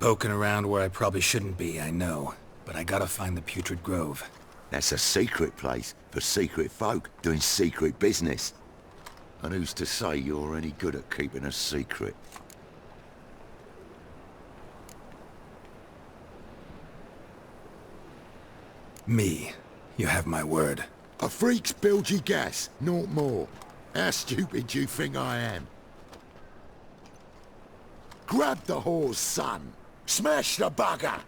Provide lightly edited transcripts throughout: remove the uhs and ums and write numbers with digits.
Poking around where I probably shouldn't be, I know. But I gotta find the Putrid Grove. That's a secret place for secret folk doing secret business. And who's to say you're any good at keeping a secret? Me. You have my word. A freak's bilgy gas, naught more. How stupid do you think I am? Grab the whore's son. Smash the bugger!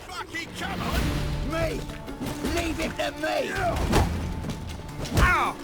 Fucking come on! Me! Leave it to me! Ow!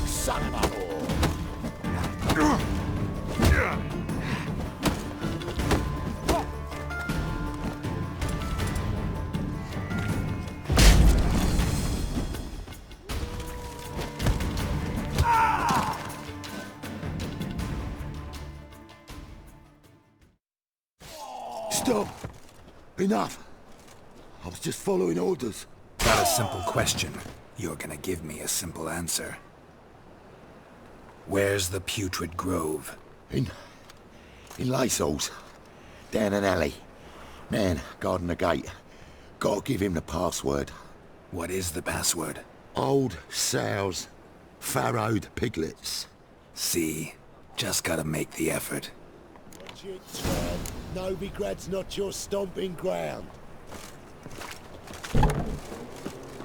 Son of a Stop! Enough! I was just following orders. Got a simple question. You're gonna give me a simple answer. Where's the Putrid Grove? In Lysol's. Down an alley. Man, guarding the gate. Gotta give him the password. What is the password? Old sows. Farrowed piglets. See? Just gotta make the effort. Watch it, Tran. Novigrad's not your stomping ground.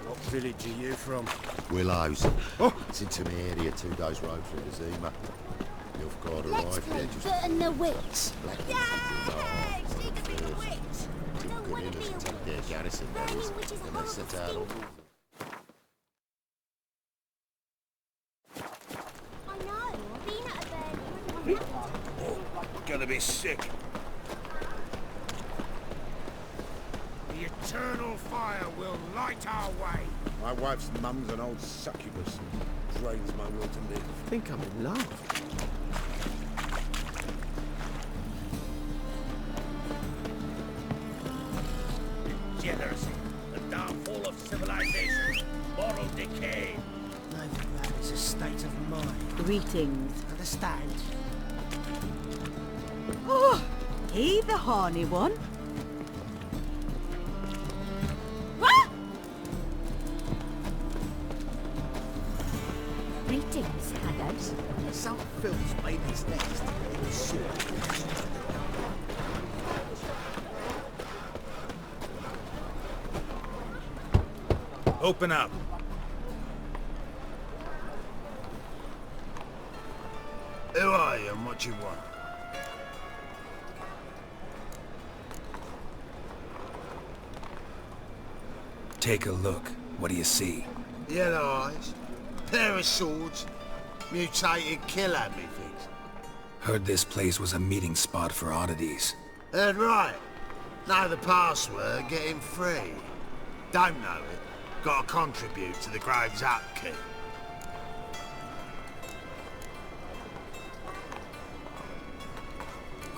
What village are you from? Willows. It's into my area, 2 days' road from Azima. You've got to Let's arrive play there just Bert and the Witch. black Yay! She could be a witch. No good one in be us a to take their witch. garrison Burning berries, witches and are they set out horrible all... I know. I've been at a burning. Gonna be sick. The eternal fire will light our way. My wife's mum's an old succubus and drains my will to live. I think I'm in love. Degeneracy, the downfall of civilization, moral decay. Novigrad is a state of mind. Greetings. Understand? Oh, he the horny one? Ah! Greetings, haggard. Some films made his next. Open up. Who are you and what you want? Take a look. What do you see? Yellow eyes, pair of swords, mutated killer methinks. Heard this place was a meeting spot for oddities. Heard right. Know the password, get him free. Don't know it, gotta contribute to the Grove's upkeep.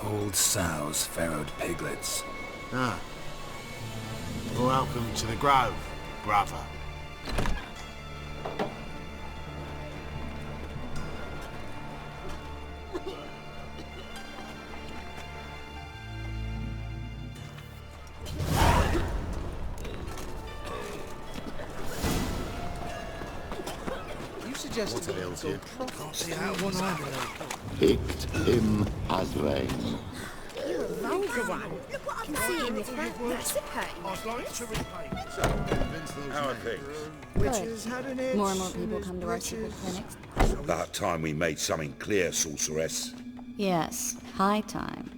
Old sows, farrowed piglets. Ah. Welcome to the Grove, brother. You suggested that else go here? proper. See how one eye Picked him as rain. You're a vulgar one. Look what I can see in your front recipe. I'd like to repay. How are things? Witches had an itch. More and more people come to our secret clinics. About time we made something clear, sorceress. Yes, high time.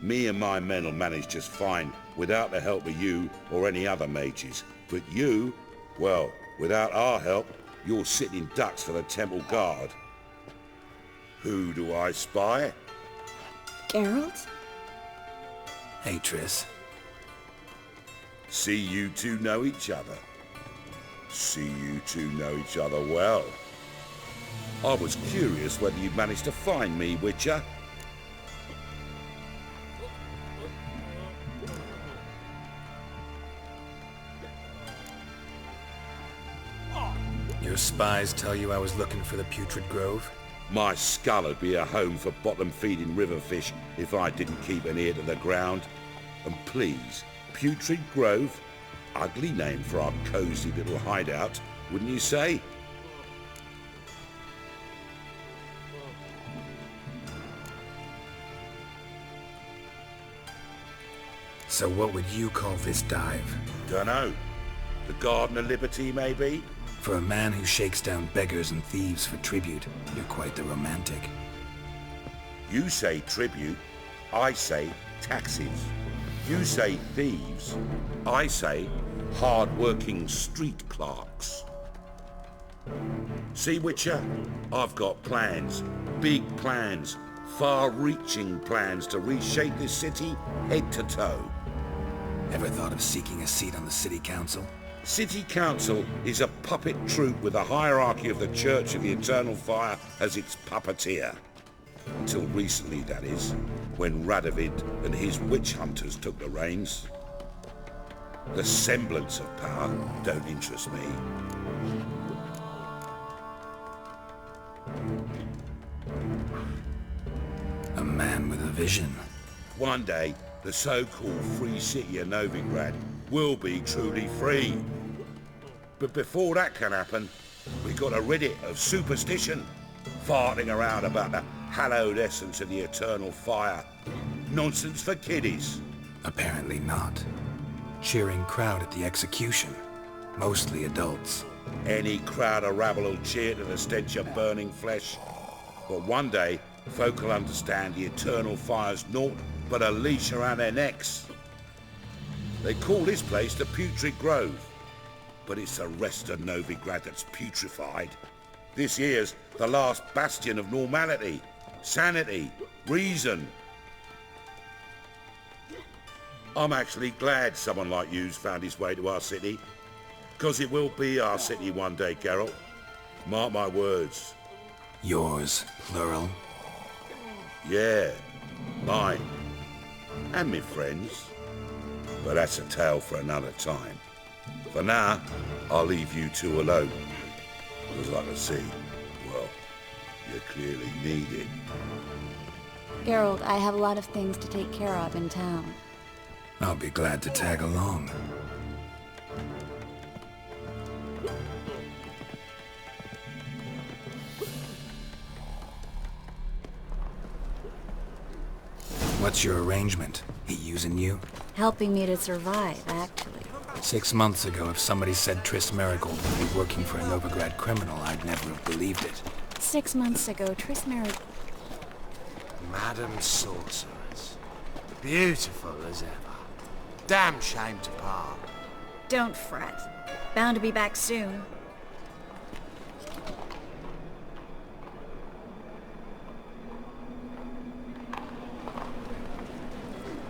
Me and my men will manage just fine without the help of you or any other mages. But you, well, without our help, you're sitting ducks for the temple guard. Who do I spy? Geralt? Hey, Triss. See you two know each other. See you two know each other well. I was curious whether you'd managed to find me, Witcher. Your spies tell you I was looking for the Putrid Grove? My skull would be a home for bottom-feeding river fish if I didn't keep an ear to the ground. And please, Putrid Grove? Ugly name for our cosy little hideout, wouldn't you say? So what would you call this dive? Dunno. The Garden of Liberty, maybe? For a man who shakes down beggars and thieves for tribute, you're quite the romantic. You say tribute, I say taxes. You say thieves, I say hard-working street clerks. See, Witcher? I've got plans, big plans, far-reaching plans to reshape this city head to toe. Ever thought of seeking a seat on the city council? City Council is a puppet troupe with a hierarchy of the Church of the Eternal Fire as its puppeteer. Until recently, that is, when Radovid and his witch hunters took the reins. The semblance of power don't interest me. A man with a vision. One day, the so-called free city of Novigrad will be truly free. But before that can happen, we got to rid it of superstition, farting around about the hallowed essence of the eternal fire. Nonsense for kiddies. Apparently not. Cheering crowd at the execution. Mostly adults. Any crowd of rabble will cheer to the stench of burning flesh. But one day, folk will understand the eternal fire's naught but a leash around their necks. They call this place the Putrid Grove, but it's the rest of Novigrad that's putrefied. This here's the last bastion of normality, sanity, reason. I'm actually glad someone like you's found his way to our city, because it will be our city one day, Geralt. Mark my words. Yours, plural. Yeah, mine. And me friends. But that's a tale for another time. For now, I'll leave you two alone. Because I can see, well, you clearly need it. Geralt, I have a lot of things to take care of in town. I'll be glad to tag along. What's your arrangement? He using you? Helping me to survive, actually. 6 months ago, if somebody said Triss Merigold would be working for a Novigrad criminal, I'd never have believed it. 6 months ago, Triss Merigold... Madam Sorceress. Beautiful as ever. Damn shame to part. Don't fret. Bound to be back soon.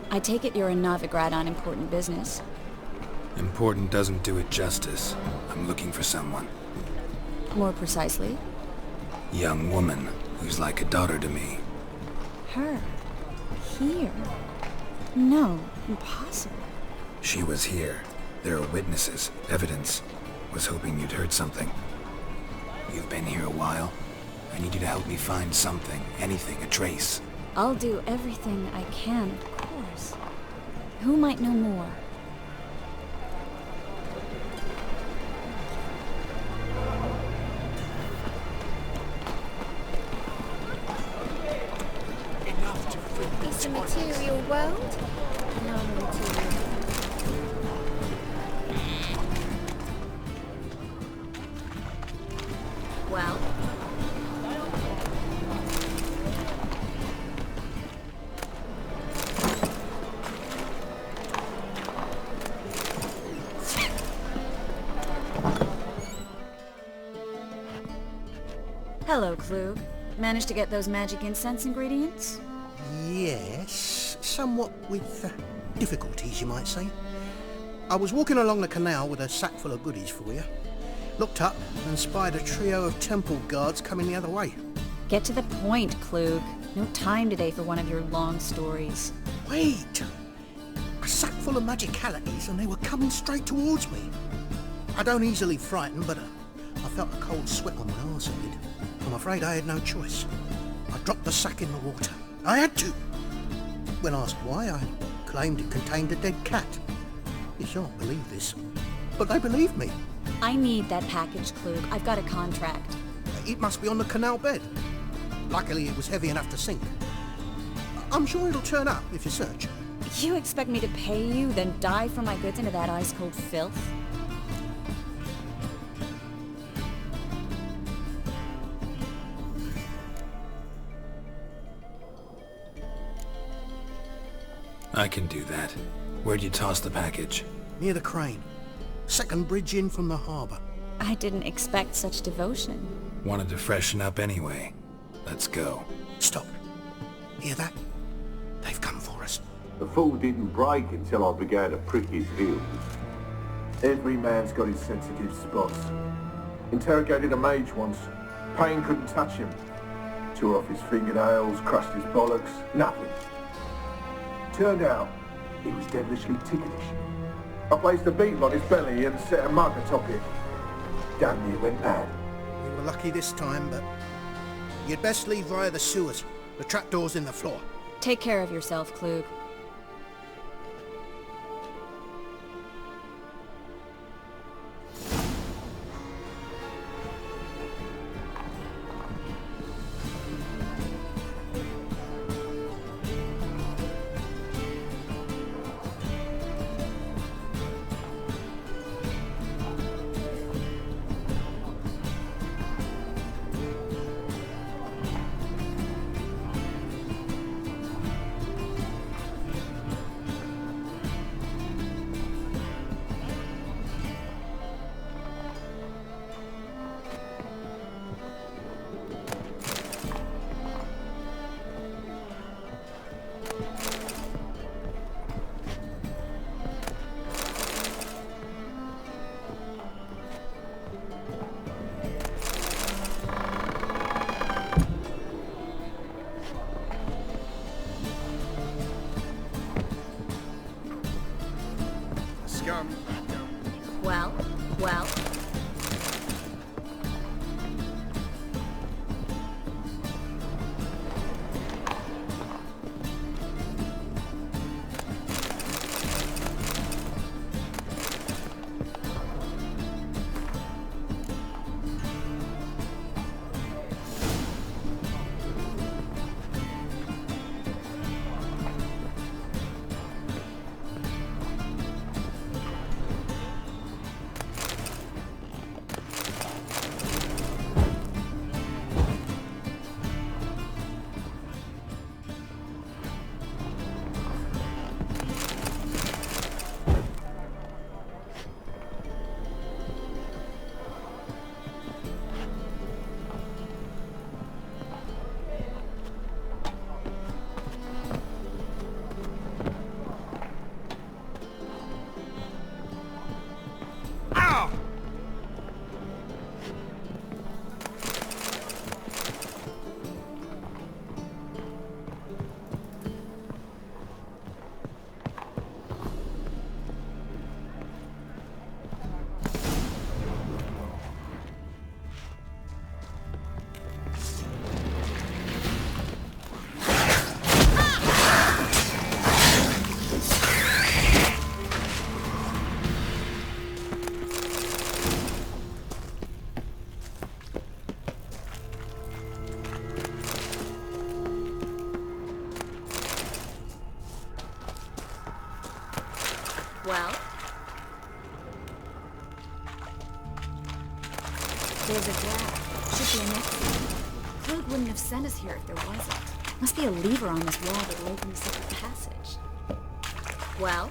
I take it you're in Novigrad on important business. Important doesn't do it justice. I'm looking for someone. More precisely? Young woman who's like a daughter to me. Her? Here? No, impossible. She was here. There are witnesses, evidence. Was hoping you'd heard something. You've been here a while. I need you to help me find something, anything, a trace. I'll do everything I can, of course. Who might know more? It's a material world. Non-material. Well. Hello, Klug. Managed to get those magic incense ingredients? Yes, somewhat with difficulties, you might say. I was walking along the canal with a sack full of goodies for you. Looked up and spied a trio of temple guards coming the other way. Get to the point, Klug. No time today for one of your long stories. Wait! A sack full of magicalities and they were coming straight towards me. I don't easily frighten, but I felt a cold sweat on my arse a bit. I'm afraid I had no choice. I dropped the sack in the water. I had to! When asked why, I claimed it contained a dead cat. You shan't believe this, but they believed me. I need that package, Klug. I've got a contract. It must be on the canal bed. Luckily, it was heavy enough to sink. I'm sure it'll turn up if you search. You expect me to pay you, then dive for my goods into that ice-cold filth? I can do that. Where'd you toss the package? Near the crane. Second bridge in from the harbour. I didn't expect such devotion. Wanted to freshen up anyway. Let's go. Stop. Hear that? They've come for us. The fall didn't break until I began to prick his heels. Every man's got his sensitive spots. Interrogated a mage once. Pain couldn't touch him. Tore off his fingernails, crushed his bollocks, nothing. Turned out, he was devilishly ticklish. I placed a beetle on his belly and set a mug atop it. Damn near went mad. We were lucky this time, but you'd best leave via the sewers. The trapdoor's in the floor. Take care of yourself, Klug. Well. There's a gap. Should be an exit. Klug wouldn't have sent us here if there wasn't. Must be a lever on this wall that will open a secret passage. Well?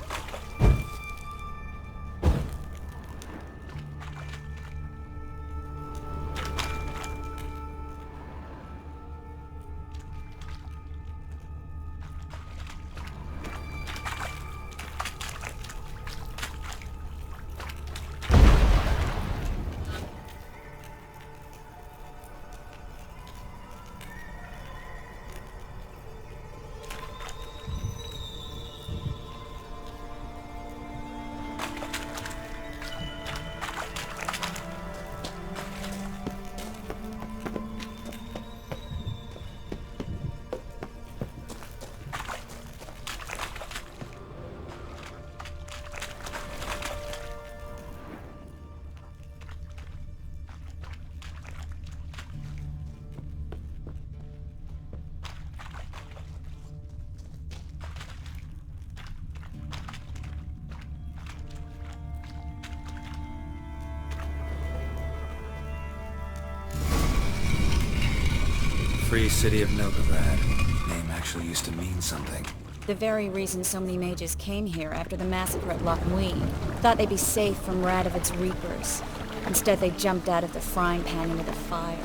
free city of Novigrad. Name actually used to mean something. The very reason so many mages came here after the massacre at Loch Muin. Thought they'd be safe from Radovid's reapers. Instead, they jumped out of the frying pan into the fire.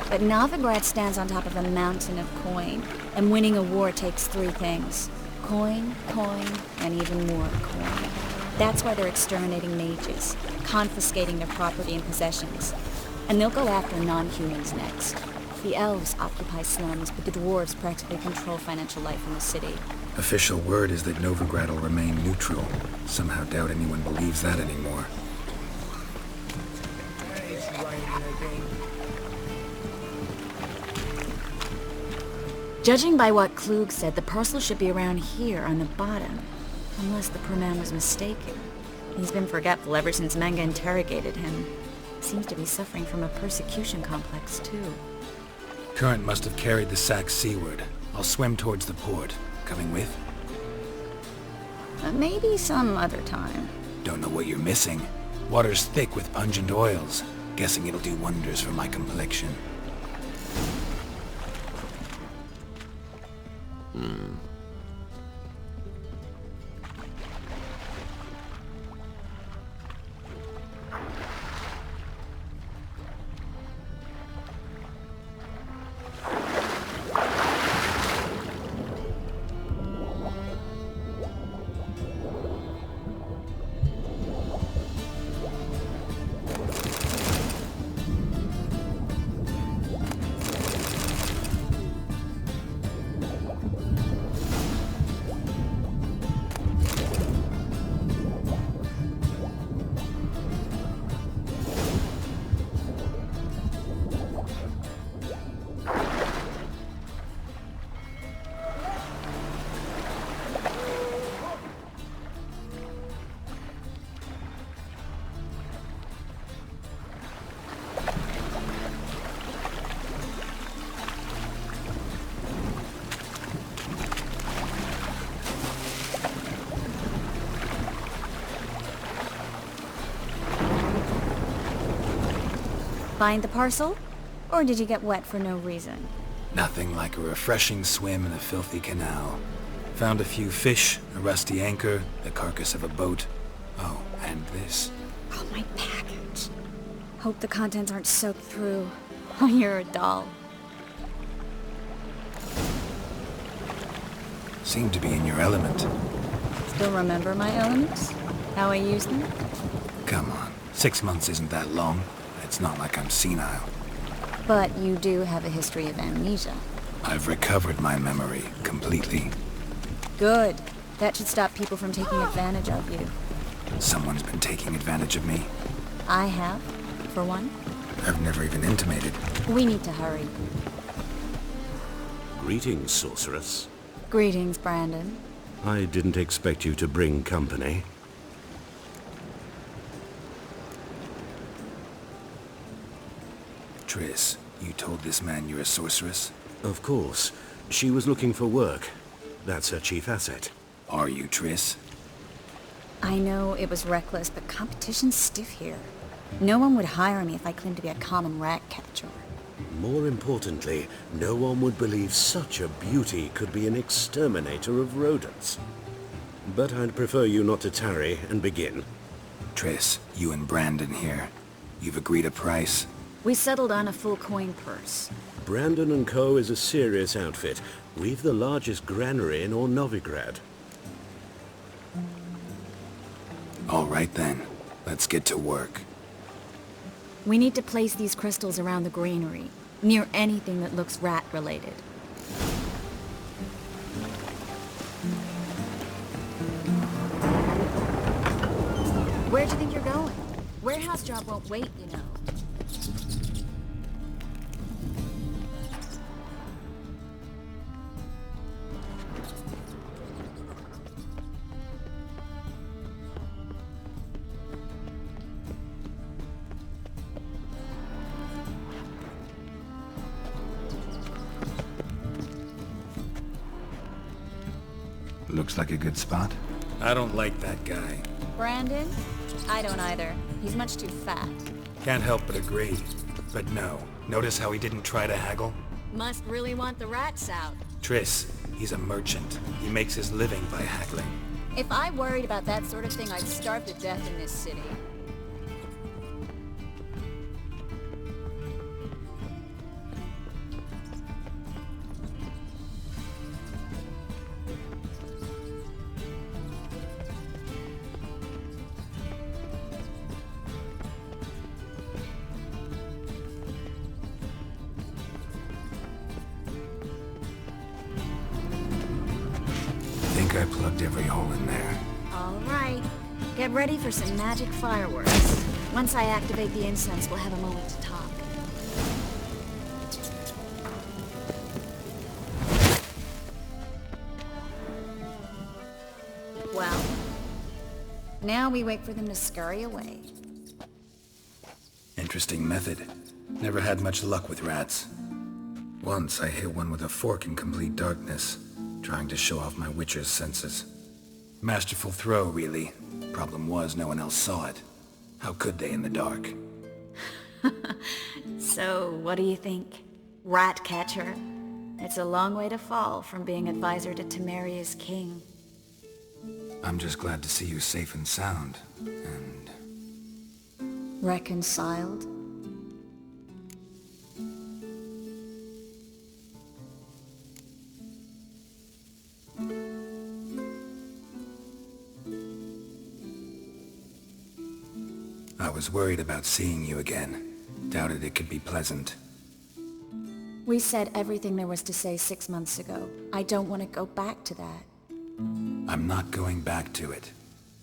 But Novigrad stands on top of a mountain of coin, and winning a war takes three things. Coin, and even more coin. That's why they're exterminating mages, confiscating their property and possessions. And they'll go after non-humans next. The elves occupy slums, but the dwarves practically control financial life in the city. Official word is that Novigrad will remain neutral. Somehow doubt anyone believes that anymore. Judging by what Klug said, the parcel should be around here on the bottom. Unless the poor man was mistaken. He's been forgetful ever since Manga interrogated him. Seems to be suffering from a persecution complex, too. Current must have carried the sack seaward. I'll swim towards the port. Coming with? Maybe some other time. Don't know what you're missing. Water's thick with pungent oils. Guessing it'll do wonders for my complexion. Find the parcel? Or did you get wet for no reason? Nothing like a refreshing swim in a filthy canal. Found a few fish, a rusty anchor, the carcass of a boat. Oh, and this. Oh, my package. Hope the contents aren't soaked through. Oh, you're a doll. Seem to be in your element. Still remember my elements? How I use them? Come on. 6 months isn't that long. It's not like I'm senile. But you do have a history of amnesia. I've recovered my memory completely. Good. That should stop people from taking advantage of you. Someone's been taking advantage of me. I have, for one. I've never even intimated. We need to hurry. Greetings, sorceress. Greetings, Brandon. I didn't expect you to bring company. Triss, you told this man you're a sorceress? Of course. She was looking for work. That's her chief asset. Are you, Triss? I know it was reckless, but competition's stiff here. No one would hire me if I claimed to be a common rat catcher. More importantly, no one would believe such a beauty could be an exterminator of rodents. But I'd prefer you not to tarry and begin. Triss, you and Brandon here. You've agreed a price? We settled on a full coin purse. Brandon & Co. is a serious outfit. We've the largest granary in all Novigrad. All right then. Let's get to work. We need to place these crystals around the granary, near anything that looks rat-related. Where do you think you're going? Warehouse job won't wait, you know. Looks like a good spot. I don't like that guy. Brandon? I don't either. He's much too fat. Can't help but agree. But no. Notice how he didn't try to haggle? Must really want the rats out. Triss, he's a merchant. He makes his living by haggling. If I worried about that sort of thing, I'd starve to death in this city. I plugged every hole in there. All right. Get ready for some magic fireworks. Once I activate the incense, we'll have a moment to talk. Well, now we wait for them to scurry away. Interesting method. Never had much luck with rats. Once I hit one with a fork in complete darkness, trying to show off my Witcher's senses. Masterful throw, really. Problem was, no one else saw it. How could they in the dark? So, what do you think? Rat catcher? It's a long way to fall from being advisor to Temeria's king. I'm just glad to see you safe and sound, and... Reconciled? I was worried about seeing you again. Doubted it could be pleasant. We said everything there was to say 6 months ago. I don't want to go back to that. I'm not going back to it.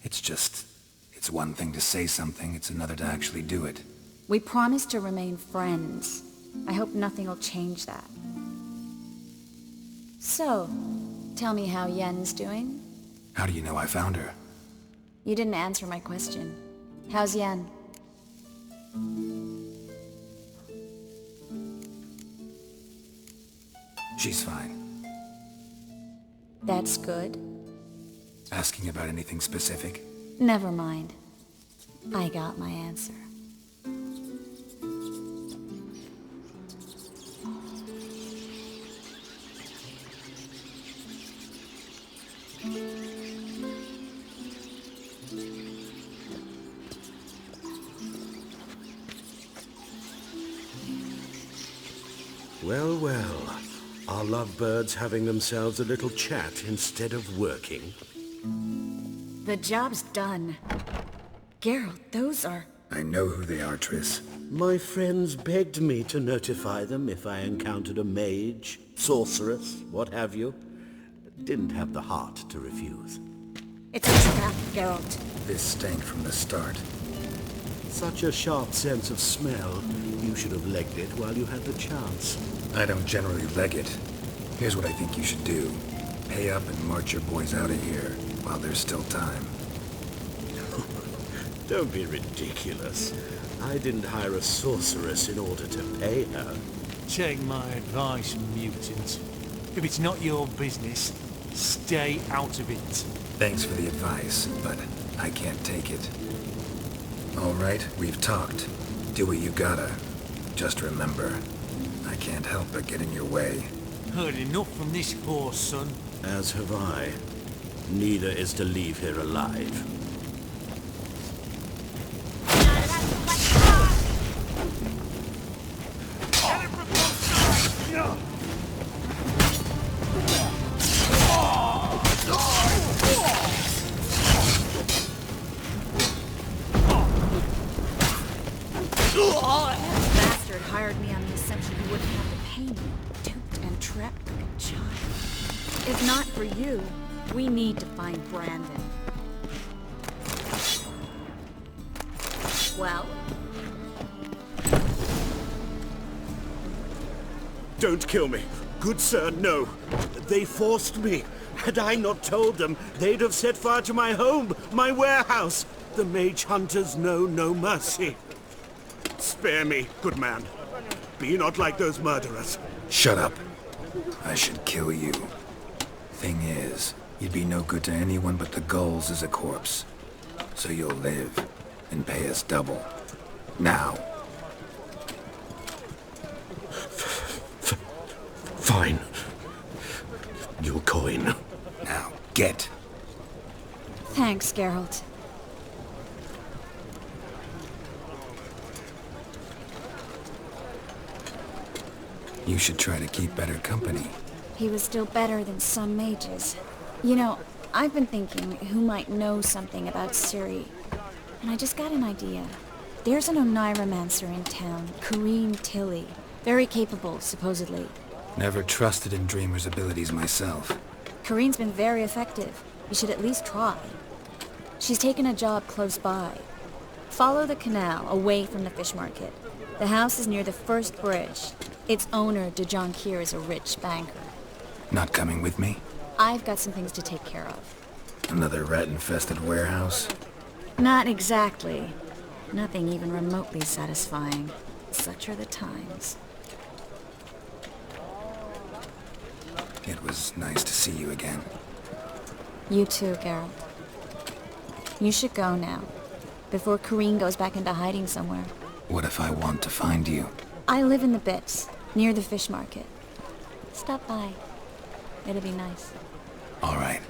It's one thing to say something, it's another to actually do it. We promised to remain friends. I hope nothing will change that. So, tell me how Yen's doing? How do you know I found her? You didn't answer my question. How's Yen? She's fine. That's good. Asking about anything specific? Never mind. I got my answer. Well, well. Are lovebirds having themselves a little chat instead of working? The job's done. Geralt, those are... I know who they are, Triss. My friends begged me to notify them if I encountered a mage, sorceress, what have you. Didn't have the heart to refuse. It's a trap, Geralt. This stank from the start. Such a sharp sense of smell. You should have legged it while you had the chance. I don't generally leg it. Here's what I think you should do. Pay up and march your boys out of here while there's still time. Don't be ridiculous. I didn't hire a sorceress in order to pay her. Take my advice, mutant. If it's not your business, stay out of it. Thanks for the advice, but I can't take it. All right, we've talked. Do what you gotta. Just remember, I can't help but get in your way. Heard enough from this horse, son. As have I. Neither is to leave here alive. Bastard hired me on the assumption he wouldn't have to pay me. Duped and trapped like a child. If not for you, we need to find Brandon. Well? Don't kill me. Good sir, no. They forced me. Had I not told them, they'd have set fire to my home, my warehouse. The mage hunters know no mercy. Spare me, good man. Be not like those murderers. Shut up. I should kill you. Thing is, you'd be no good to anyone but the gulls as a corpse. So you'll live and pay us double. Now. Fine. Your coin. Now, get. Thanks, Geralt. You should try to keep better company. He was still better than some mages. You know, I've been thinking who might know something about Ciri. And I just got an idea. There's an Oneiromancer in town, Corrine Tilly. Very capable, supposedly. Never trusted in Dreamer's abilities myself. Corrine's been very effective. You should at least try. She's taken a job close by. Follow the canal away from the fish market. The house is near the first bridge. Its owner, de Jonquière, is a rich banker. Not coming with me? I've got some things to take care of. Another rat-infested warehouse? Not exactly. Nothing even remotely satisfying. Such are the times. It was nice to see you again. You too, Geralt. You should go now, before Corrine goes back into hiding somewhere. What if I want to find you? I live in the Bits, near the fish market. Stop by. It'll be nice. All right.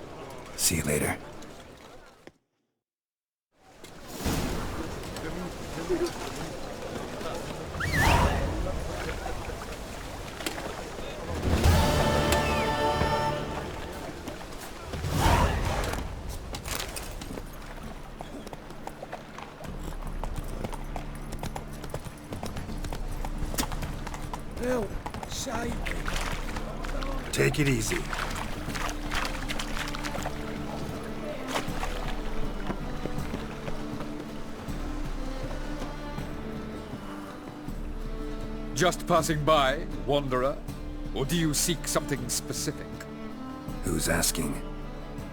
See you later. Help! Save me! Take it easy. Just passing by, wanderer? Or do you seek something specific? Who's asking?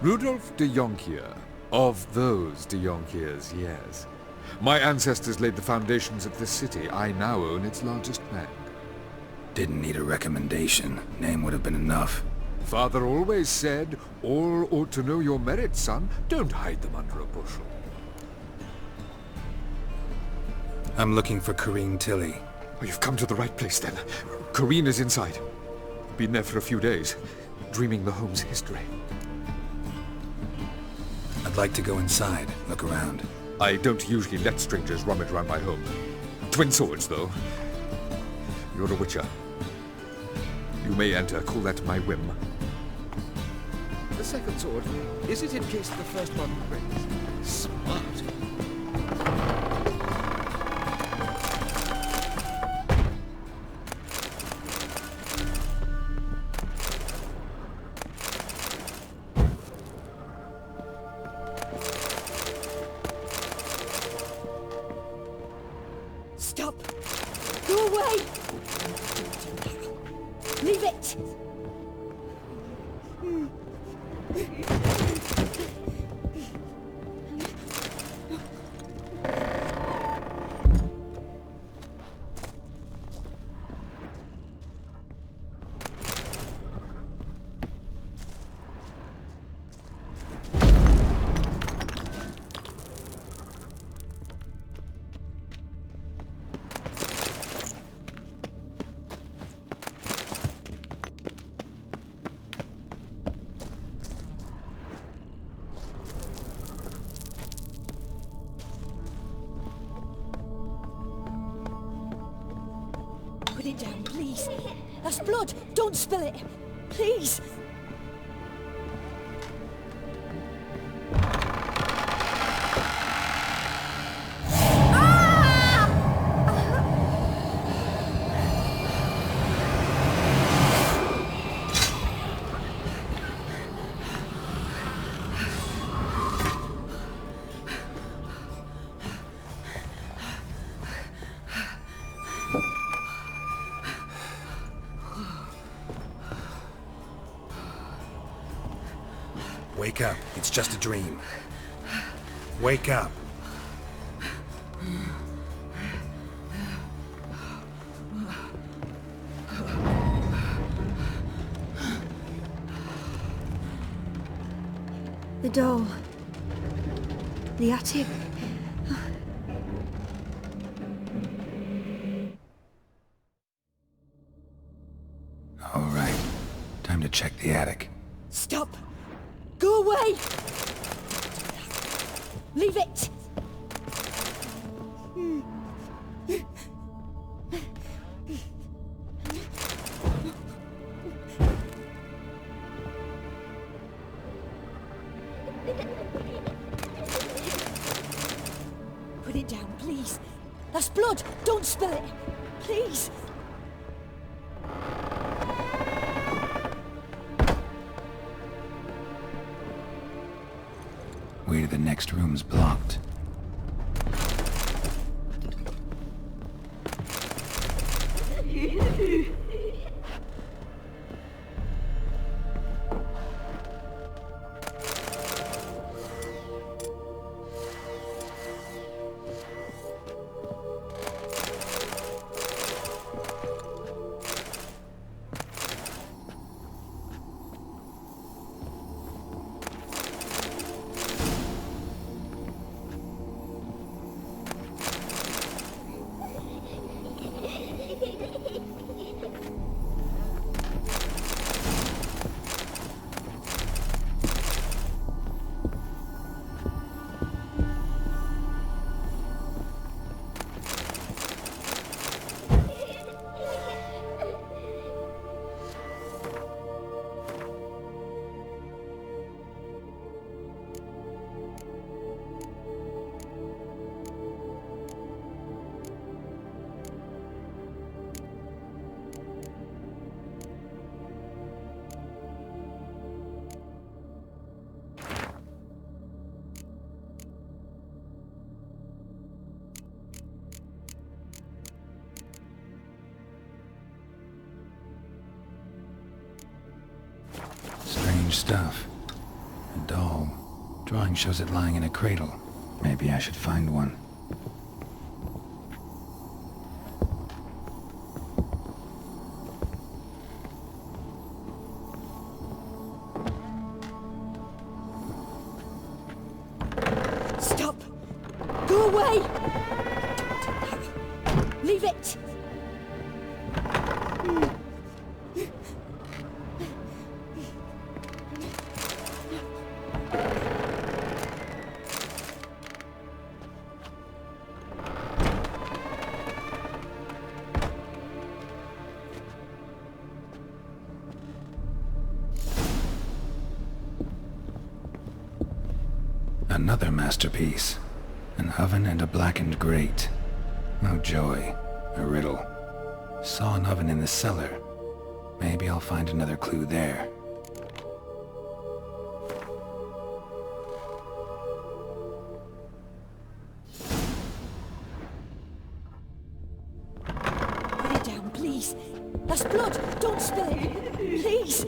Rudolf de Jonquière. Of those de Jonquières, yes. My ancestors laid the foundations of this city. I now own its largest bank. Didn't need a recommendation. Name would have been enough. Father always said, all ought to know your merits, son. Don't hide them under a bushel. I'm looking for Corrine Tilly. Oh, you've come to the right place, then. Corrine is inside. Been there for a few days, dreaming the home's history. I'd like to go inside, look around. I don't usually let strangers rummage around my home. Twin swords, though. You're a witcher. You may enter, call that my whim. The second sword, is it in case the first one breaks? Smart. Stop! Go away! Leave it! Put it down, please. That's blood. Don't spill it. Please. Wake up. It's just a dream. Wake up. The door. The attic. All right. check the attic. Stop! Go away! Leave it! Put it down, please. That's blood! Don't spill it! Please! Way to the next room's blocked. Strange stuff. A doll. Drawing shows it lying in a cradle. Maybe I should find one. Stop! Go away! Leave it! Another masterpiece. An oven and a blackened grate. No joy. A riddle. Saw an oven in the cellar. Maybe I'll find another clue there. Put it down, please. That's blood! Don't spill it! Please!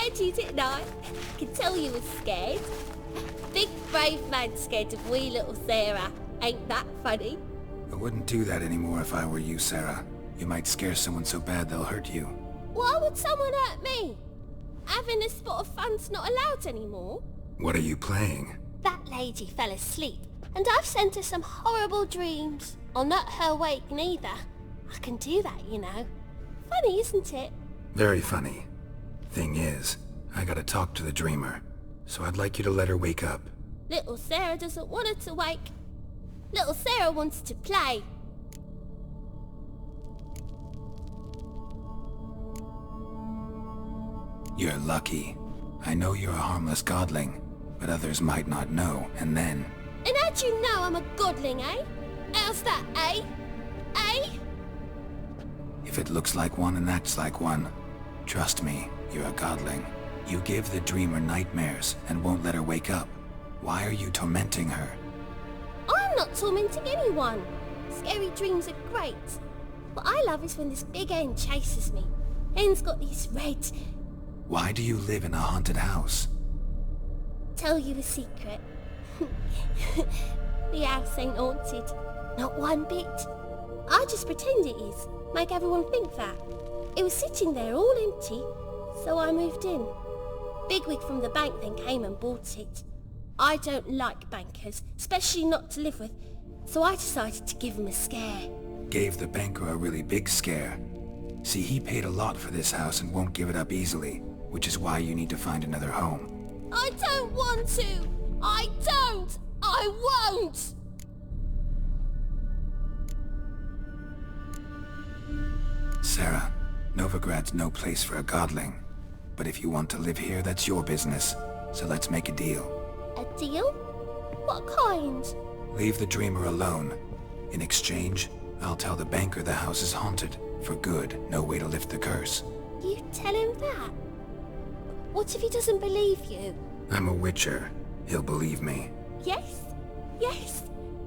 scared you, didn't I? I can tell you were scared. Big brave man scared of wee little Sarah. Ain't that funny? I wouldn't do that anymore if I were you, Sarah. You might scare someone so bad they'll hurt you. Why would someone hurt me? Having a spot of fun's not allowed anymore. What are you playing? That lady fell asleep, and I've sent her some horrible dreams. I'll not her wake neither. I can do that, you know. Funny, isn't it? Very funny. Thing is, I gotta talk to the dreamer, so I'd like you to let her wake up. Little Sarah doesn't want her to wake. Little Sarah wants to play. You're lucky. I know you're a harmless godling, but others might not know, and then... And how'd you know I'm a godling, eh? How's that, eh? Eh? If it looks like one and acts like one, trust me, you're a godling. You give the dreamer nightmares and won't let her wake up. Why are you tormenting her? I'm not tormenting anyone. Scary dreams are great. What I love is when this big hen chases me. Hen's got these red... Why do you live in a haunted house? Tell you a secret. The house ain't haunted. Not one bit. I just pretend it is. Make everyone think that. It was sitting there all empty, so I moved in. Bigwig from the bank then came and bought it. I don't like bankers, especially not to live with, so I decided to give him a scare. Gave the banker a really big scare. See, he paid a lot for this house and won't give it up easily, which is why you need to find another home. I don't want to! I don't! I won't! Sarah, Novigrad's no place for a godling. But if you want to live here, that's your business. So let's make a deal. A deal? What kind? Leave the dreamer alone. In exchange, I'll tell the banker the house is haunted. For good, no way to lift the curse. You tell him that? What if he doesn't believe you? I'm a witcher. He'll believe me. Yes? Yes?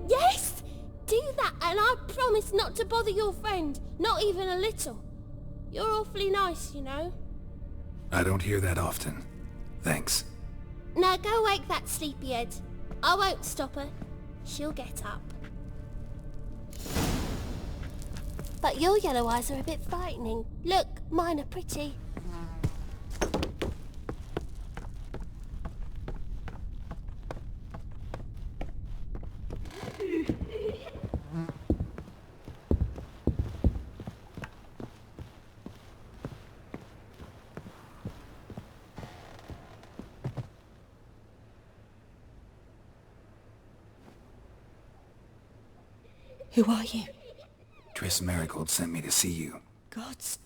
Yes! Do that and I promise not to bother your friend. Not even a little. You're awfully nice, you know. I don't hear that often. Thanks. Now go wake that sleepyhead. I won't stop her. She'll get up. But your yellow eyes are a bit frightening. Look, mine are pretty. Who are you? Triss Merigold sent me to see you. Gods.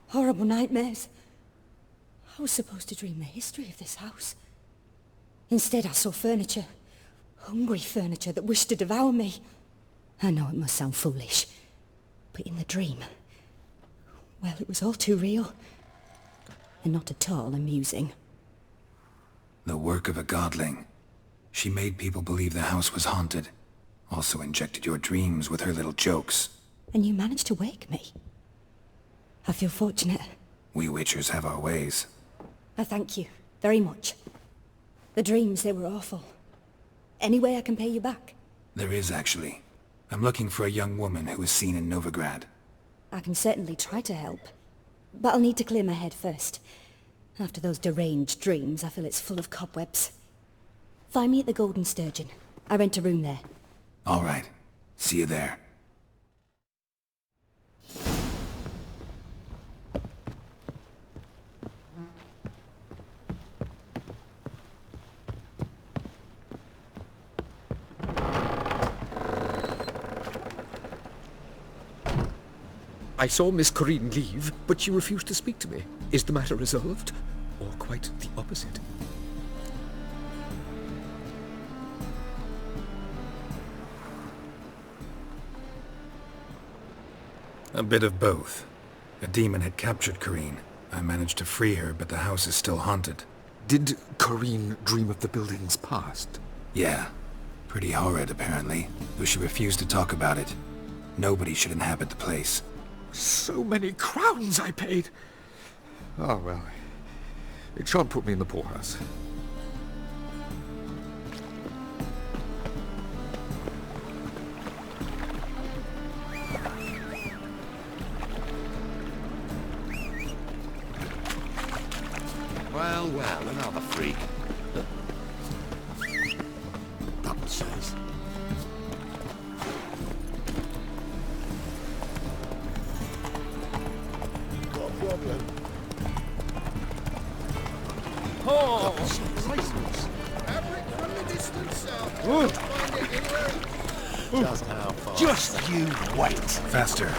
Horrible nightmares. I was supposed to dream the history of this house. Instead I saw furniture. Hungry furniture that wished to devour me. I know it must sound foolish, but in the dream, well, it was all too real. And not at all amusing. The work of a godling. She made people believe the house was haunted. Also injected your dreams with her little jokes. And you managed to wake me. I feel fortunate. We witchers have our ways. I thank you very much. The dreams, they were awful. Any way I can pay you back? There is, actually. I'm looking for a young woman who was seen in Novigrad. I can certainly try to help. But I'll need to clear my head first. After those deranged dreams, I feel it's full of cobwebs. Find me at the Golden Sturgeon. I rent a room there. All right. See you there. I saw Miss Corinne leave, but she refused to speak to me. Is the matter resolved? Or quite the opposite? A bit of both. A demon had captured Corinne. I managed to free her, but the house is still haunted. Did Corinne dream of the building's past? Yeah. Pretty horrid, apparently, though she refused to talk about it. Nobody should inhabit the place. So many crowns I paid! Oh, well. It shan't put me in the poorhouse. Well, well, another freak. Double says. Got a problem. Oh! Fabric from the distance south. Ooh. Find it anywhere. Just how far? Just you wait. Faster.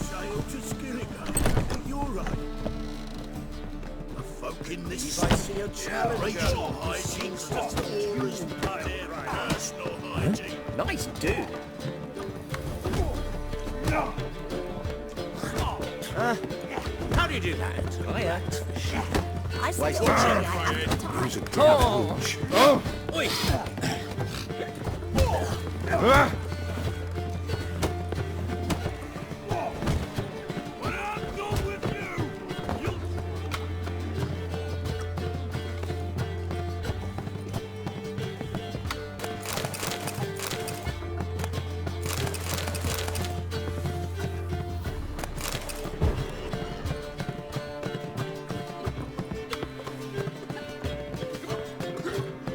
Sail to Skilligan. You're right. A folk in this see a challenger. racial hijinks to tours by their personal hygiene. Nice dude. How do you do that? I act for shit. I said Waste it of already. time. I haven't time. Who's a damn hooch? Oi! When I'm gone with you, you'll...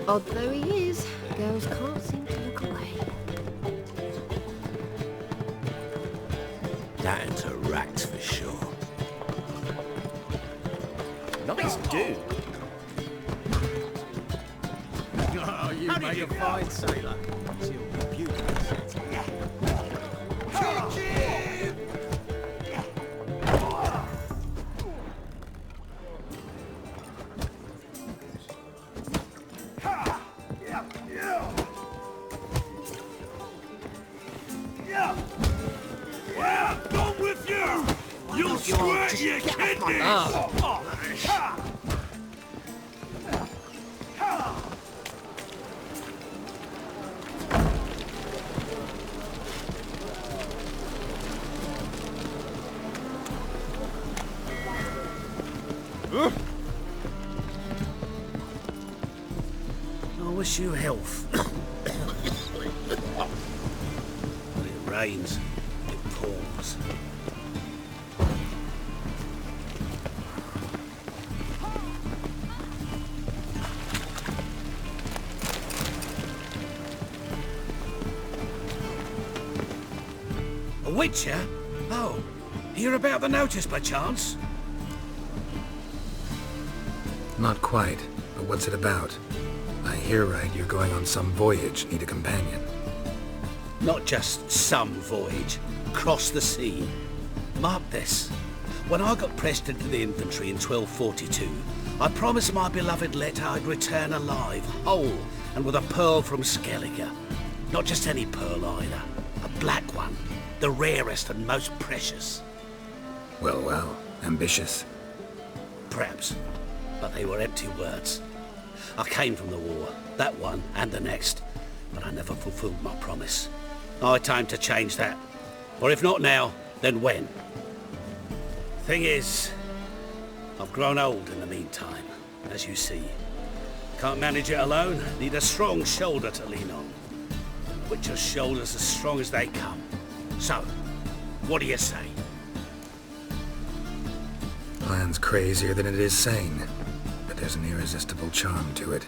Odd though he is, girls can't seem to look away. That's a rat for sure. Nice dude. Oh, you make a fine sailor. It's your beautiful sense. Well, I'm gone with you! You'll squirt your kidneys! I wish you health. When it rains, it pours. A witcher? Oh, hear about the notice by chance? Not quite, but what's it about? I hear right, you're going on some voyage, need a companion. Not just some voyage, across the sea. Mark this. When I got pressed into the infantry in 1242, I promised my beloved Letta I'd return alive, whole, and with a pearl from Skellige. Not just any pearl either, a black one, the rarest and most precious. Well, well, ambitious. Perhaps, but they were empty words. I came from the war, that one and the next, but I never fulfilled my promise. High time to change that. Or if not now, then when? Thing is, I've grown old in the meantime, as you see. Can't manage it alone, need a strong shoulder to lean on. Witcher's shoulders as strong as they come. So, what do you say? Plan's crazier than it is sane, but there's an irresistible charm to it.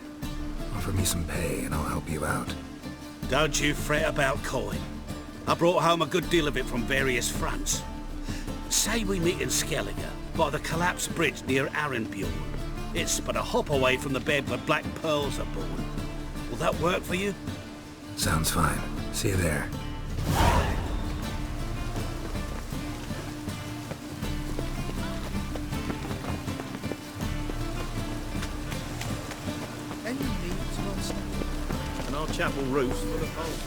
Offer me some pay and I'll help you out. Don't you fret about coin. I brought home a good deal of it from various fronts. Say we meet in Skellige, by the collapsed bridge near Arenbjorn. It's but a hop away from the bed where black pearls are born. Will that work for you? Sounds fine. See you there. Any needs on stuff? And our chapel roof's full of holes.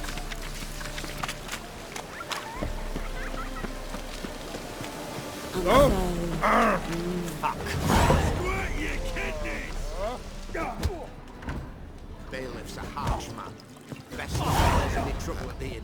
Fuck. Squirt your kidneys! Bailiff's a harsh man. Best any trouble at the inn.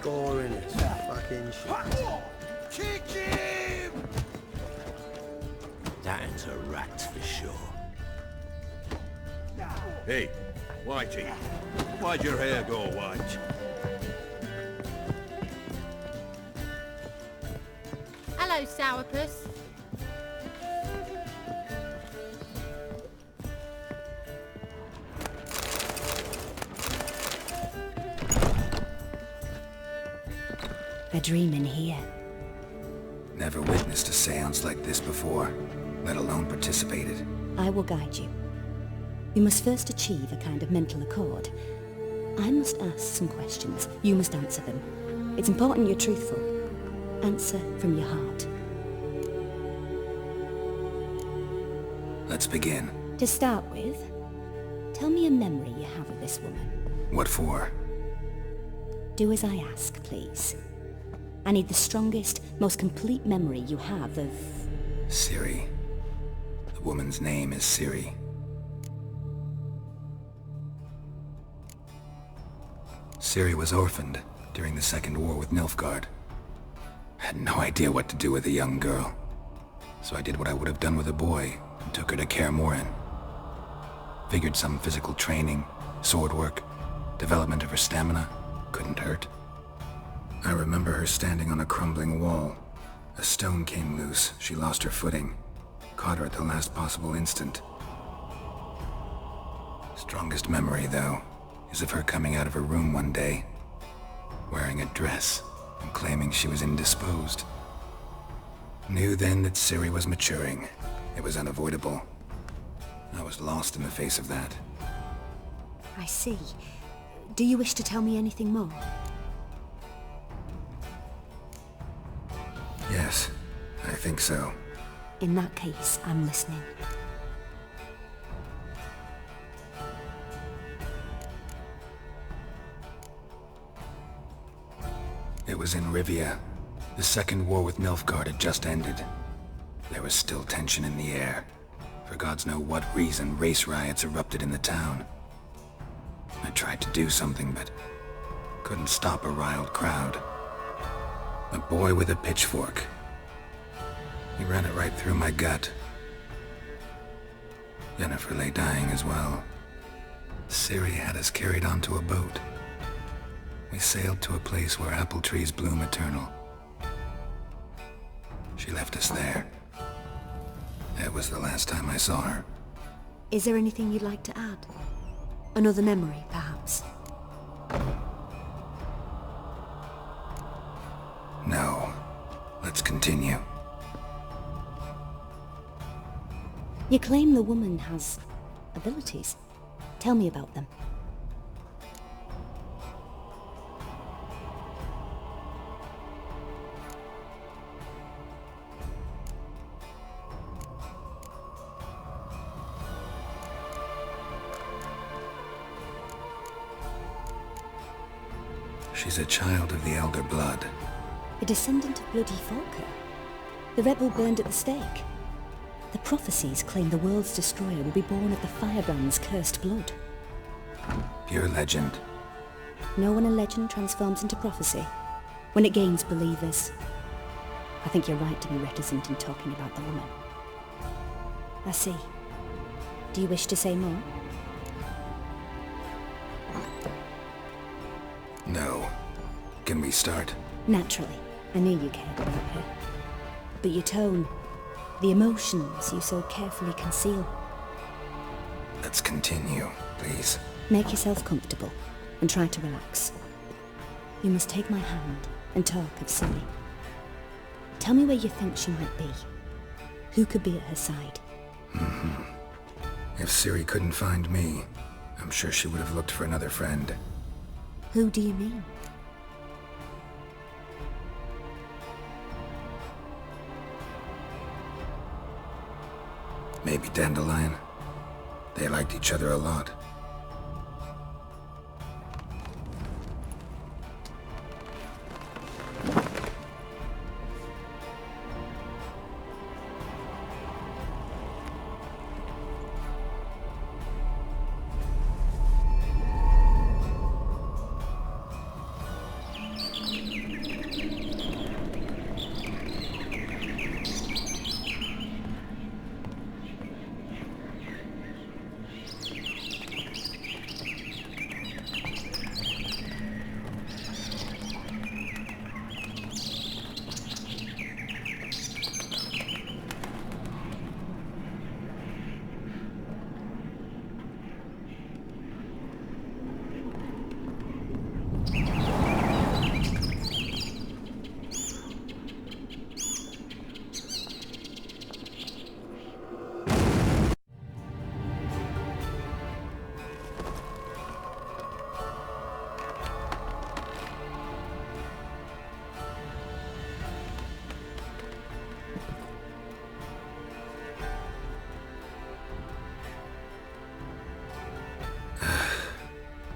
Boring as fucking shit. Kick him! That ends a rat for sure. Hey, Whitey. Why'd your hair go white? Hello, Sourpuss. A dream in here. Never witnessed a seance like this before, let alone participated. I will guide you. You must first achieve a kind of mental accord. I must ask some questions. You must answer them. It's important you're truthful. Answer from your heart. Let's begin. To start with, tell me a memory you have of this woman. What for? Do as I ask, please. I need the strongest, most complete memory you have of... Ciri. The woman's name is Ciri. Ciri was orphaned during the Second War with Nilfgaard. I had no idea what to do with a young girl, so I did what I would have done with a boy and took her to Kaer Morhen. Figured some physical training, sword work, development of her stamina couldn't hurt. I remember her standing on a crumbling wall. A stone came loose, she lost her footing. Caught her at the last possible instant. Strongest memory, though, is of her coming out of her room one day, wearing a dress and claiming she was indisposed. Knew then that Ciri was maturing. It was unavoidable. I was lost in the face of that. I see. Do you wish to tell me anything more? Yes, I think so. In that case, I'm listening. It was in Rivia. The Second War with Nilfgaard had just ended. There was still tension in the air. For gods know what reason, race riots erupted in the town. I tried to do something, but couldn't stop a riled crowd. A boy with a pitchfork. He ran it right through my gut. Yennefer lay dying as well. Ciri had us carried onto a boat. We sailed to a place where apple trees bloom eternal. She left us there. That was the last time I saw her. Is there anything you'd like to add? Another memory, perhaps? No. Let's continue. You claim the woman has abilities. Tell me about them. She's a child of the Elder Blood. A descendant of bloody Volker. The rebel burned at the stake. The prophecies claim the world's destroyer will be born of the firebrand's cursed blood. Pure legend. Know when a legend transforms into prophecy? When it gains believers. I think you're right to be reticent in talking about the woman. I see. Do you wish to say more? No. Can we start? Naturally. I knew you cared about her. But your tone, the emotions you so carefully conceal. Let's continue, please. Make yourself comfortable and try to relax. You must take my hand and talk of Ciri. Tell me where you think she might be. Who could be at her side? If Ciri couldn't find me, I'm sure she would have looked for another friend. Who do you mean? Maybe Dandelion. They liked each other a lot.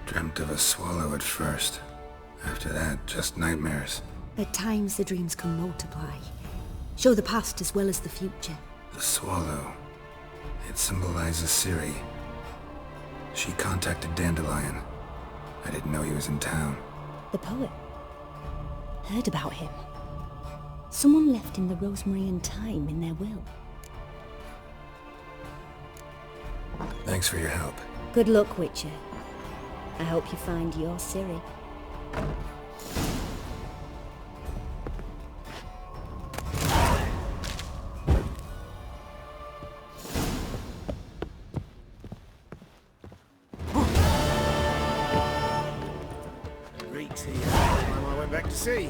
Dreamt of a swallow at first. After that, just nightmares. At times, the dreams can multiply. Show the past as well as the future. The swallow. It symbolizes Ciri. She contacted Dandelion. I didn't know he was in town. The poet. Heard about him. Someone left him the Rosemary and Thyme in their will. Thanks for your help. Good luck, Witcher. I hope you find your Ciri. Greeks here. Time I went back to sea.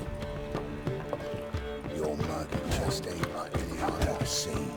Your mug just ain't like any I've ever seen.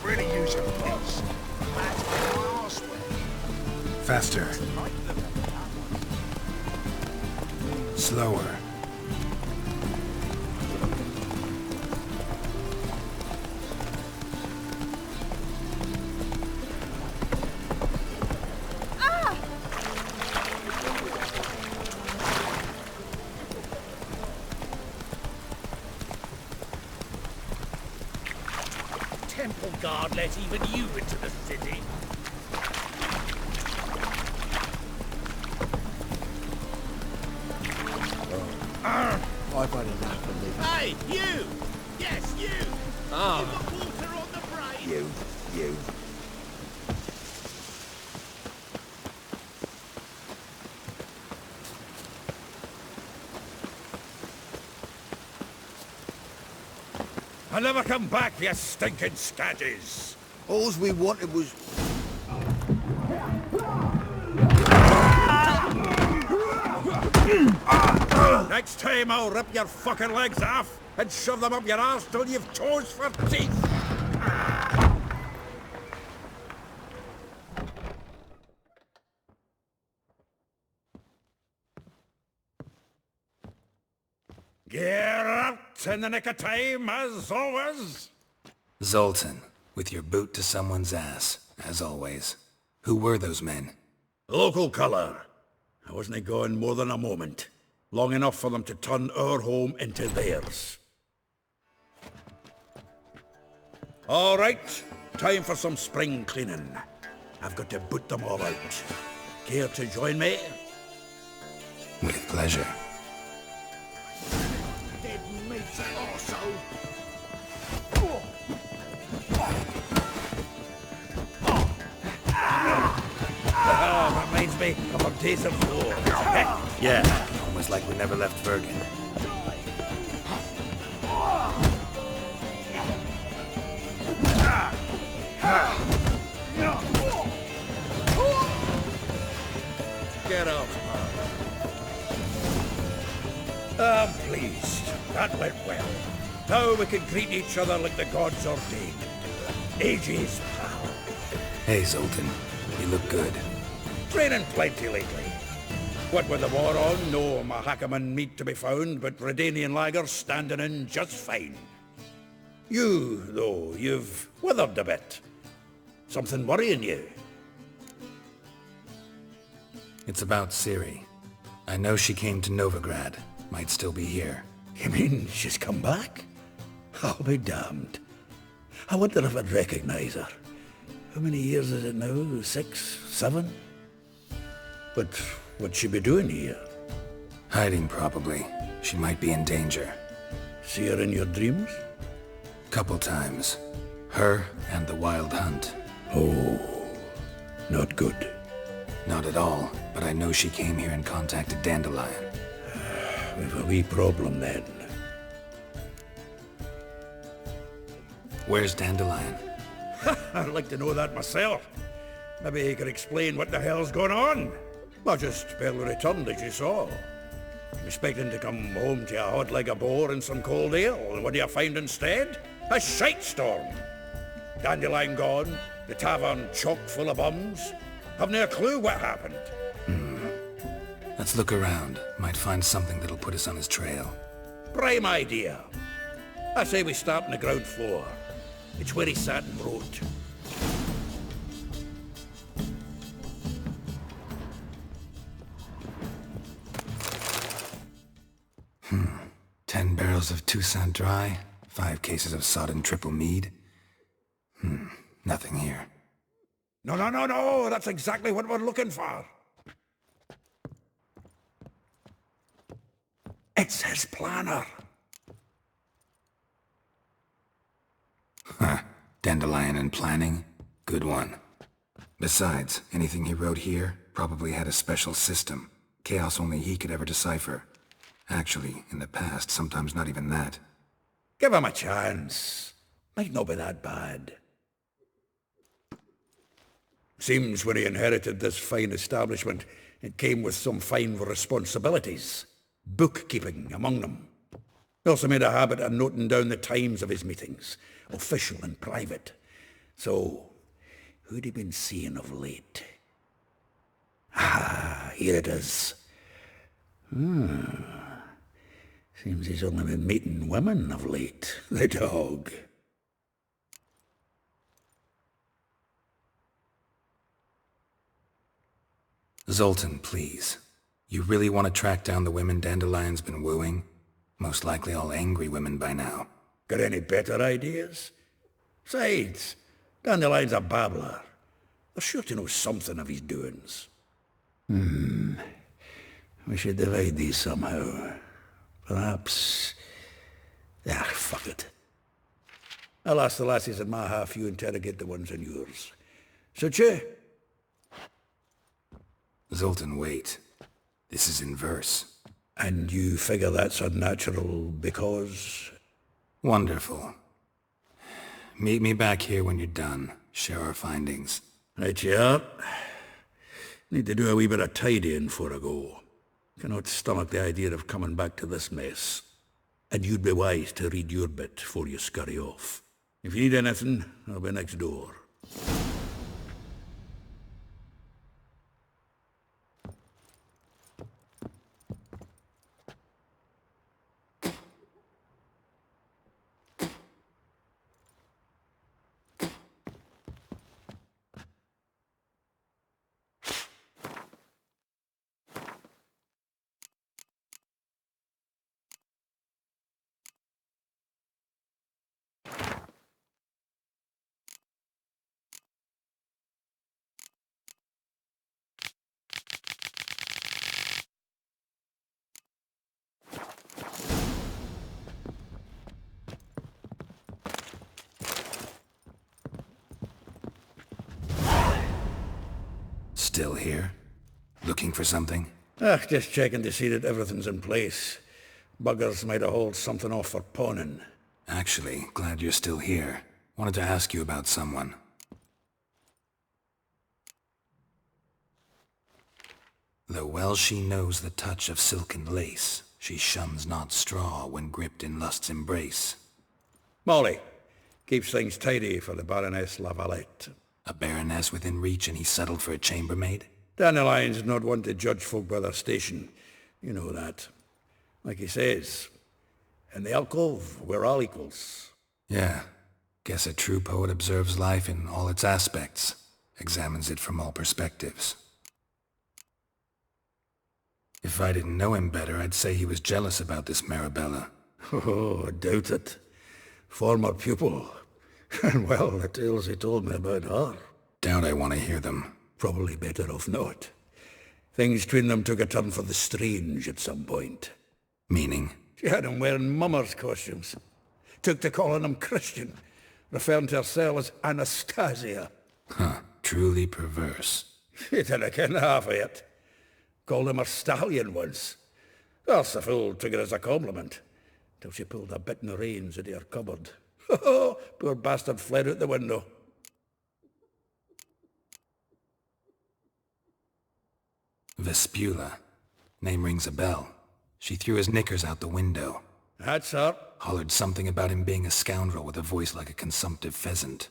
Really use your piss. Faster. Slower. Temple Guard let even you into the city. I've had enough of living. Hey, you! Yes, you! Ah. You got water on the brain? You. I'll never come back, you stinking scadges! All we wanted was... Next time I'll rip your fucking legs off and shove them up your arse till you've toes for teeth! Get out in the nick of time, as always! Zoltan, with your boot to someone's ass, as always. Who were those men? Local colour. I wasn't gone more than a moment. Long enough for them to turn our home into theirs. All right, time for some spring cleaning. I've got to boot them all out. Care to join me? With pleasure. Dead meat, arsehole. Reminds me of our days of war. Yeah, almost like we never left Vergen. Get out. I'm pleased. That went well. Now we can greet each other like the gods ordained. Ages, pal. Hey, Zoltan. You look good. Training plenty lately. What with the war on, no Mahakaman meat to be found, but Redanian lagers standing in just fine. You, though, you've withered a bit. Something worrying you? It's about Ciri. I know she came to Novigrad. Might still be here. You mean she's come back? I'll be damned. I wonder if I'd recognize her. How many years is it now? 6, 7? But what'd she be doing here? Hiding, probably. She might be in danger. See her in your dreams? Couple times. Her and the Wild Hunt. Oh, not good. Not at all, but I know she came here and contacted Dandelion. We've a wee problem then. Where's Dandelion? I'd like to know that myself. Maybe he could explain what the hell's going on. I just barely returned, as you saw. I'm expecting to come home to a hot leg of boar and some cold ale, and what do you find instead? A shite storm. Dandelion gone, the tavern chock full of bums. Haven't a clue what happened. Let's look around. Might find something that'll put us on his trail. Prime idea. I say we start on the ground floor. It's where he sat and wrote. 10 barrels of Toussaint Dry, 5 cases of sodden triple mead. Nothing here. No, that's exactly what we're looking for. It's his planner. Dandelion and planning? Good one. Besides, anything he wrote here probably had a special system. Chaos only he could ever decipher. Actually, in the past, sometimes not even that. Give him a chance. Might not be that bad. Seems when he inherited this fine establishment, it came with some fine responsibilities. Bookkeeping among them. He also made a habit of noting down the times of his meetings, official and private. So, who'd he been seeing of late? Here it is. Seems he's only been meeting women of late, the dog. Zoltan, please. You really want to track down the women Dandelion's been wooing? Most likely all angry women by now. Got any better ideas? Besides, Dandelion's a babbler. They're sure to know something of his doings. We should divide these somehow. Perhaps... fuck it. I'll ask the lassies in my half, you interrogate the ones in yours. Suit you? Zoltan, wait. This is in verse. And you figure that's unnatural because... Wonderful. Meet me back here when you're done. Share our findings. Right you are. Need to do a wee bit of tidying before I go. Cannot stomach the idea of coming back to this mess. And you'd be wise to read your bit before you scurry off. If you need anything, I'll be next door. Still here? Looking for something? Just checking to see that everything's in place. Buggers might have hauled something off for pawning. Actually, glad you're still here. Wanted to ask you about someone. Though well she knows the touch of silken lace, she shuns not straw when gripped in lust's embrace. Molly, keeps things tidy for the Baroness Lavalette. A baroness within reach and he settled for a chambermaid? Dandelion's not one to judge folk by their station. You know that. Like he says, in the alcove, we're all equals. Yeah. Guess a true poet observes life in all its aspects, examines it from all perspectives. If I didn't know him better, I'd say he was jealous about this Marabella. Oh, I doubt it. Former pupil. And well, the tales he told me about her. Doubt I want to hear them. Probably better off not. Things between them took a turn for the strange at some point. Meaning? She had him wearing mummers' costumes. Took to calling him Christian, referring to herself as Anastasia. Huh, truly perverse. He didn't ken half of it. Called him her stallion once. Else the fool took it as a compliment, till she pulled a bit in the reins into her cupboard. Poor bastard fled out the window. Vespula. Name rings a bell. She threw his knickers out the window. That's her. Hollered something about him being a scoundrel with a voice like a consumptive pheasant.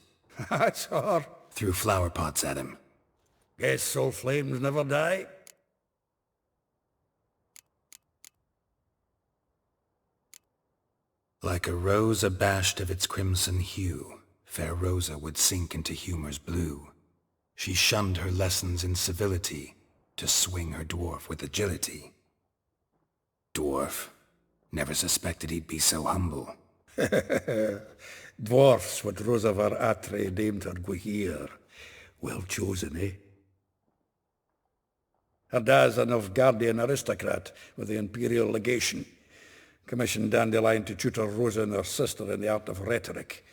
That's her. Threw flower pots at him. Guess soul flames never die. Like a rose abashed of its crimson hue, fair Rosa would sink into humor's blue. She shunned her lessons in civility, to swing her dwarf with agility. Dwarf. Never suspected he'd be so humble. Dwarfs what Rosavar Atre named her Guihir. Well chosen, eh? Her dad's a Novgardian aristocrat with the Imperial Legation. Commissioned Dandelion to tutor Rosa and her sister in the art of rhetoric.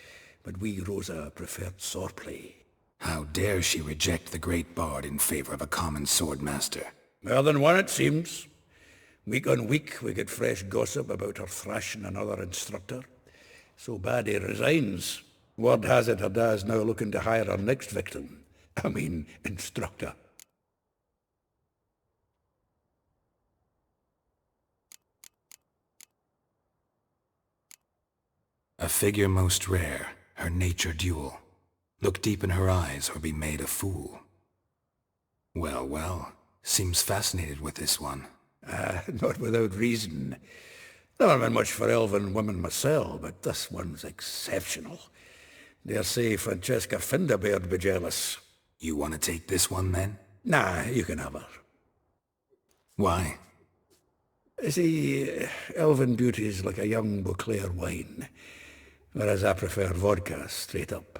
But we, Rosa, preferred swordplay. How dare she reject the great bard in favor of a common swordmaster? More than one, it seems. Week on week, we get fresh gossip about her thrashing another instructor. So bad he resigns. Word has it her dad's now looking to hire her next victim. I mean, instructor. A figure most rare, her nature dual. Look deep in her eyes or be made a fool. Well, well, seems fascinated with this one. Not without reason. Never been much for elven women myself, but this one's exceptional. Dare say Francesca Findabaird be jealous. You want to take this one then? Nah, you can have her. Why? See, elven beauty's like a young Beauclair wine, whereas I prefer vodka straight up.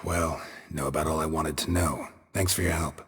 Well, know about all I wanted to know. Thanks for your help.